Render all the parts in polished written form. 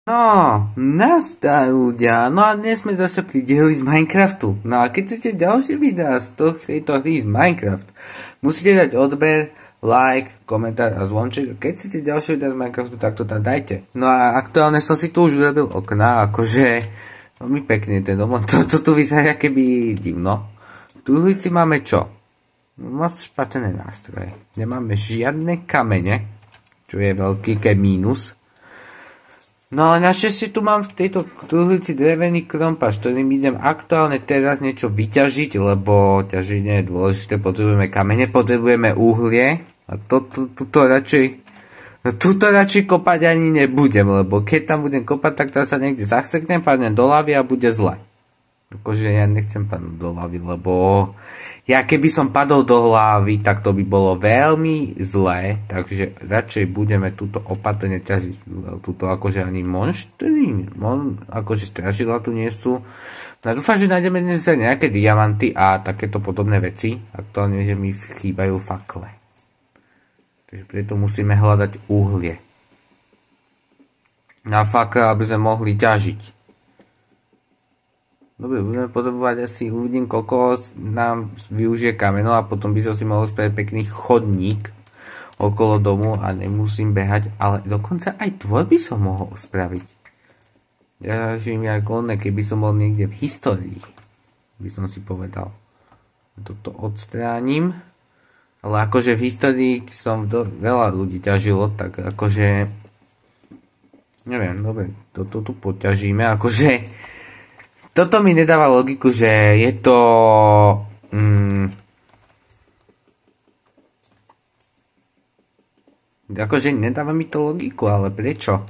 No, nazdar ľudia, no a dnes sme zase pri dieli z Minecraftu. No a keď chcete ďalšie videá z tejto hry z Minecraft, musíte dať odber, like, komentár a zvonček. A keď chcete ďalšie videá z Minecraftu, tak to tam dajte. No a aktuálne som si tu už urobil okná, akože veľmi pekný ten dom. To tu vyzerá keby divno. Tu ulici máme čo? Moc špatné nástroje. Nemáme žiadne kamene, čo je veľký mínus. No ale našťastie tu mám v tejto truhlici drevený krompáč, ktorým idem aktuálne teraz niečo vyťažiť, lebo ťaženie je dôležité, potrebujeme kamene, potrebujeme uhlie a tuto radšej kopať ani nebudem, lebo keď tam budem kopať, tak tam sa niekde zaseknem, padnem do lavy a bude zle. Akože ja nechcem padnúť do lavy, lebo ja keby som padol do hlavy, tak to by bolo veľmi zlé, takže radšej budeme túto opatrne ťažiť. Túto akože ani monštry, akože strašidla tu nie sú. No dúfam, že nájdeme dnes nejaké diamanty a takéto podobné veci. Aktuálne, že mi chýbajú fakle. Takže preto musíme hľadať uhlie. Na fakle, aby sme mohli ťažiť. Dobre, budeme potrebovať asi, uvidím, koľko nám využije kameno a potom by som si mohol spraviť pekný chodník okolo domu a nemusím behať, ale dokonca aj tvoj by som mohol spraviť. Ja žijem ako oné, keby som bol niekde v histórii, by som si povedal. Toto odstránim, ale akože v histórii som veľa ľudí ťažilo, tak akože neviem, dobre, toto tu poťažíme, akože toto mi nedáva logiku, že je to akože nedáva mi to logiku, ale prečo?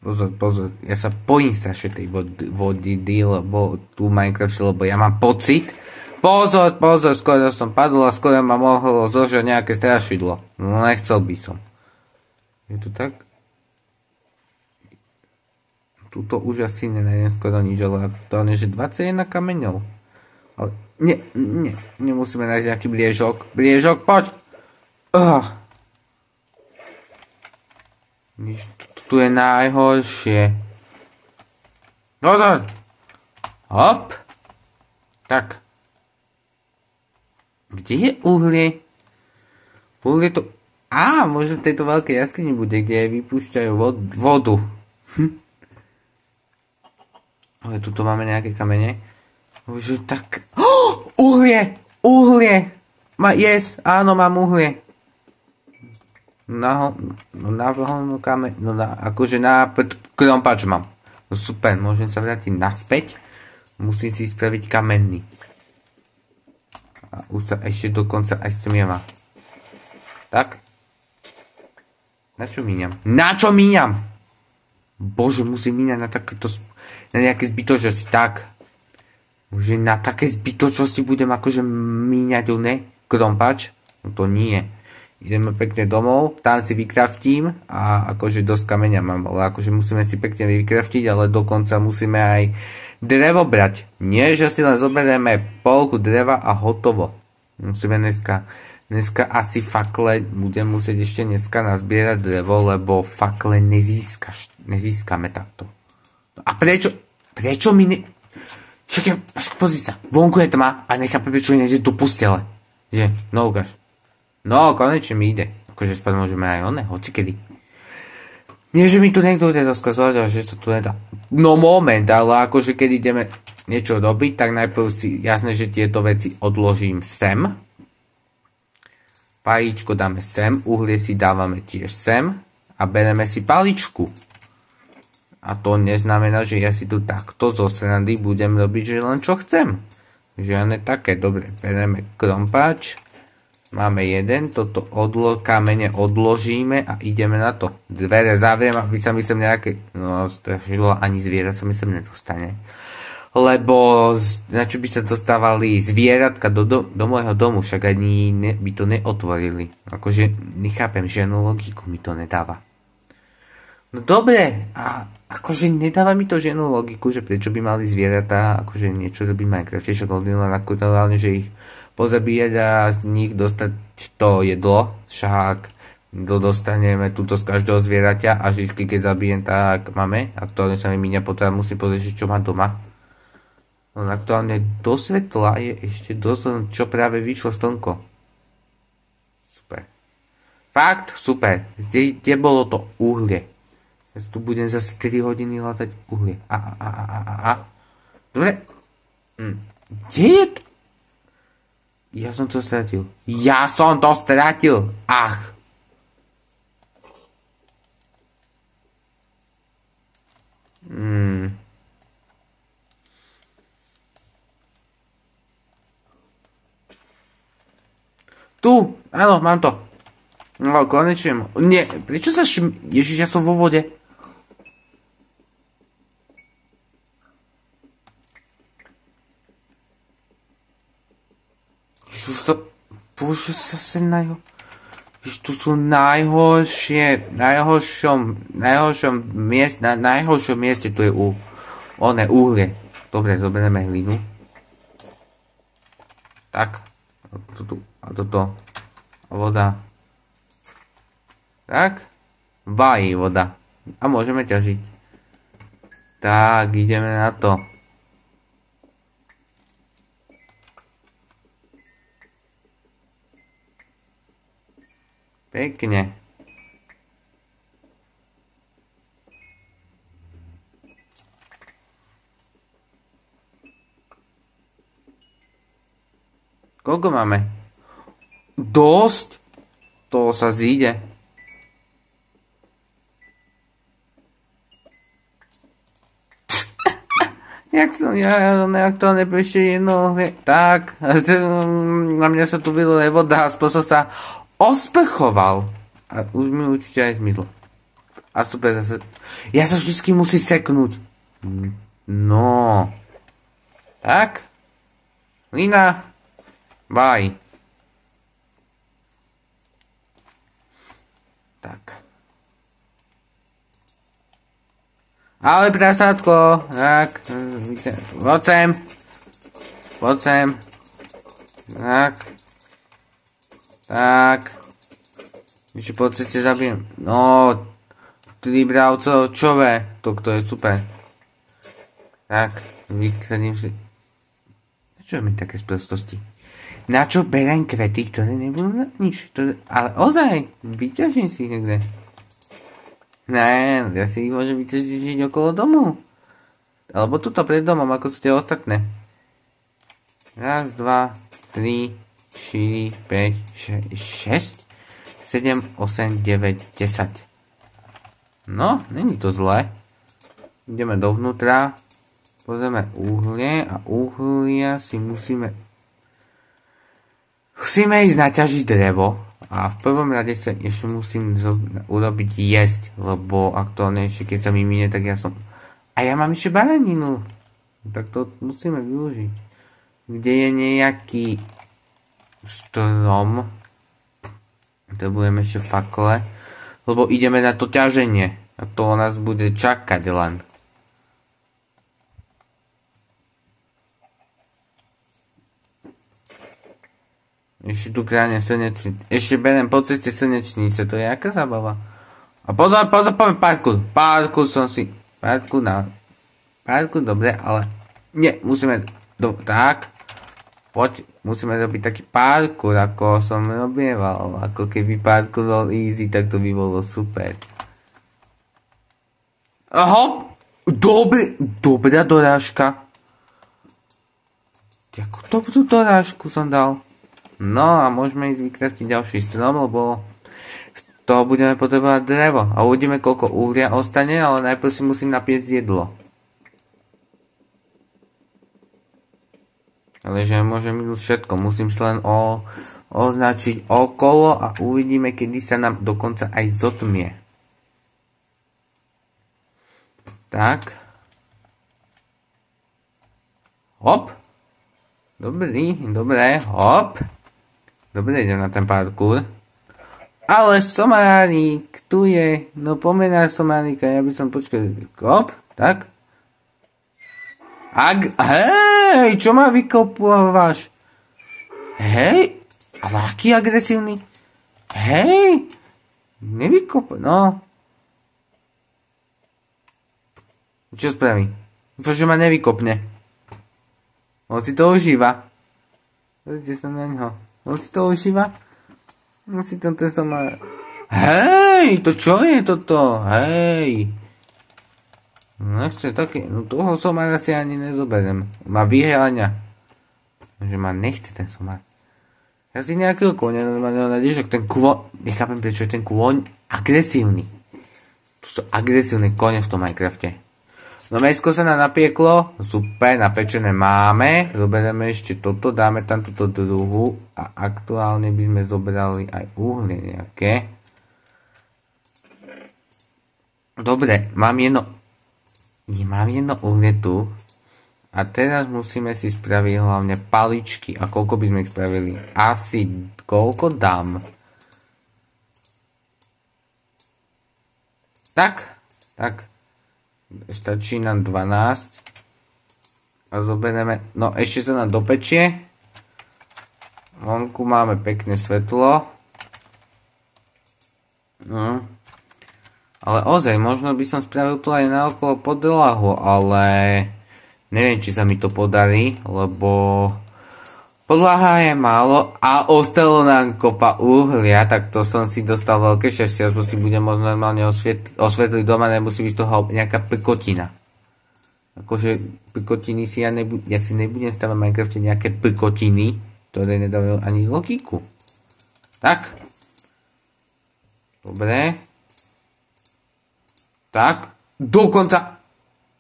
Pozor, ja sa bojím strašne tej vody, lebo tu Minecraft, lebo ja mám pocit. Pozor, skoro som padol a skoro ma mohlo zožrať nejaké strašidlo. No nechcel by som. Je to tak? Tuto už asi nenájdem skoro nič, ale aktuálne, že 21 kameňov. Ale nemusíme nájsť nejaký bliežok. Bliežok, poď! Nič, tu je najhoršie. Pozor! Hop! Tak. Kde je uhlie? Uhlie to... možno v tejto veľkej jaskyni bude, kde vypúšťajú vodu. Ale tuto máme nejaké kamene. Už tak... Uhlie! Áno, mám uhlie. Akože na krompáč mám. No super, môžem sa vrátiť naspäť. Musím si spraviť kamenný. A už sa ešte dokonca aj stmieva. Tak. Na čo míňam? Bože, musím míňať na takéto... Na nejaké zbytočnosti. Tak. Už na také zbytočnosti budem akože míňať krompač. No to nie. Ideme pekne domov, tam si vykraftím a akože dosť kameňa mám, ale akože musíme si pekne vykraftiť, ale dokonca musíme aj drevo brať. Nie, že si len zoberieme polku dreva a hotovo. Musíme dneska asi fakle, budem musieť ešte dneska nazbierať drevo, lebo fakle nezískame takto. A prečo mi pozri sa, vonku je tma a nechápe, prečo nejde do postele. Že? No ukáž. No, konečne mi ide. Akože spať môžeme aj hocikedy. Nie, že mi tu niekto bude rozkazovať, ale že to tu nedá. No moment, ale akože keď ideme niečo robiť, tak najprv si jasné, že tieto veci odložím sem. Pajíčko dáme sem, uhlie si dávame tiež sem a bereme si paličku. A to neznamená, že ja si tu takto zo srandy budem robiť, že len čo chcem. Žiadne také. Dobre, bereme krompáč. Máme jeden, toto kamene odložíme a ideme na to. Dvere zavriem, aby sa mi sem nejaké... No, strašilo, ani zviera sa mi sem nedostane. Lebo na čo by sa dostávali zvieratka do môjho domu, však ani by to neotvorili. Akože nechápem, žiadnu logiku mi to nedáva. No dobre, a akože nedáva mi to žiadnu logiku, že prečo by mali zvieratá akože niečo robiť v Minecrafte, však len akurálne, že ich pozabíjať a z nich dostať to jedlo, však dostaneme túto z každého zvieraťa a vždy, keď zabijem, tak máme. Aktuálne sa mi míňa potreba, musím pozrieť, čo má doma. No aktuálne do svetla je ešte dosť, čo práve vyšlo slnko. Super. Fakt, super. Kde bolo to uhlie? Ja tu budem zase 3 hodiny hľadať uhlie. Dobre. Kde je to? Ja som to stratil. Ach. Tu, áno, mám to. No, konečne. Nie, prečo sa Ježiš, ja som vo vode. Ježiš, to... Bože, zase Ježiš, tu sú najhoršom mieste tu je uhlie. Dobre, zoberieme hlinu. Tak. A toto. A voda. Tak. Vají voda. A môžeme ťažiť. Tak, ideme na to. Pekne. Koľko máme? Dosť? To sa zíde. Jak som ja neaktuálne ešte jedno... Tak, na mňa sa tu vylila voda, aspoň som sa osprchoval. A už mi určite aj zmizlo. A super zase... Ja sa vždycky musí seknúť. No. Tak. Lina. Bye. Tak. Ale prasátko. Tak. Poď sem. Tak. Ešte po ceste zabijem. No. 3 bravcov. Čové. To je super. Tak. Vysadím si. Čo je mi také sprostosti? Na čo berem kvety, ktoré nebudú na nič? Ale ozaj, vyťažím si ich niekde. Ne, ja si ich môžem vyťažiť okolo domu. Alebo tuto pred domom, ako sú tie ostatné. 1, 2, 3, 4, 5, 6, 7, 8, 9, 10. No, není to zlé. Ideme dovnútra. Pozrieme uhlie a uhlia si musíme ísť naťažiť drevo a v prvom rade sa ešte musím urobiť jesť, lebo aktuálne ešte keď sa mi minie, tak ja som... A ja mám ešte baraninu. Tak to musíme využiť. Kde je nejaký strom, potrebujeme ešte fakle, lebo ideme na to ťaženie a to nás bude čakať len. Ešte tu kráne slnečnice. Ešte beriem po ceste slnečnice. To je aká zábava. A pozor, parkour. Parkour som si... Parkour, dobre, ale... Nie, musíme... Tak. Poď, musíme robiť taký parkour, ako som robieval. Ako keby parkour bol easy, tak to by bolo super. Hop! Dobrá dorážka. Jakú dobrú dorážku som dal. No a môžeme ísť vykraftiť ďalší strom, lebo z toho budeme potrebovať drevo. A uvidíme, koľko uhlia ostane, ale najprv si musím napiecť jedlo. Ale že môžem minúť všetko. Musím si len označiť okolo a uvidíme, kedy sa nám dokonca aj zotmie. Tak. Hop. Dobre, hop. Dobre, idem na ten parkour. Ale somárik, tu je. No pomená somárika, ja by som počkal. Hop, tak. Hej, čo ma vykopováš? Hej, ale aký agresívny? Hej, no. Čo spraví? Že ma nevykopne. On si to užíva. Pozrite sa na ňo. On si to užíva? On si to má... Hej, to čo je toto? Hej. Nechce také, no toho somára si ani nezoberiem. Má vyhrania. Že ma nechce ten somár. Ja si nejakého konia normálne nájdeš, že ten kôň, nechápem prečo je ten kôň agresívny. Tu sú agresívne kone v tom Minecrafte. No mäsko sa nám napieklo, super, napečené máme, zoberieme ešte toto, dáme tam túto druhu a aktuálne by sme zobrali aj uhlie nejaké. Dobre, mám jedno uhlie tu a teraz musíme si spraviť hlavne paličky. A koľko by sme ich spravili? Asi koľko dám? Tak. Stačí nám 12 a zoberieme, no ešte sa nám dopečie. Vonku máme pekné svetlo. Ale ozaj, možno by som spravil tu aj naokolo podlahu, ale neviem, či sa mi to podarí, lebo podlaha je málo a ostalo nám kopa uhlia, tak to som si dostal veľké šťastie, aspoň si budem môcť normálne osvetliť doma, nemusí byť toho nejaká prkotina. Akože prkotiny si ja si nebudem stavať v Minecrafte nejaké prkotiny, ktoré nedávajú ani logiku. Tak. Dobre. Tak. Dokonca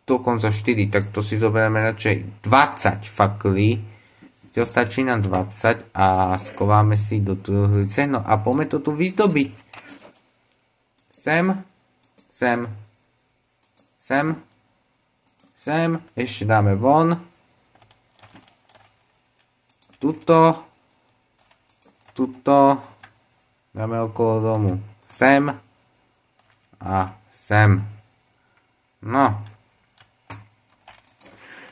4, tak to si zoberieme radšej 20 faklí. Stačí nám 20 a skováme si do truhlice. No a poďme to tu vyzdobiť. Sem. Ešte dáme von. Tuto. Dáme okolo domu. Sem. A sem. No.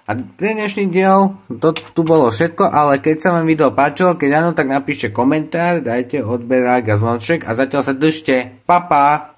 A pre dnešný diel to tu bolo všetko, ale keď sa vám video páčilo, keď áno, tak napíšte komentár, dajte odberák a zvonček a zatiaľ sa držte. Pa.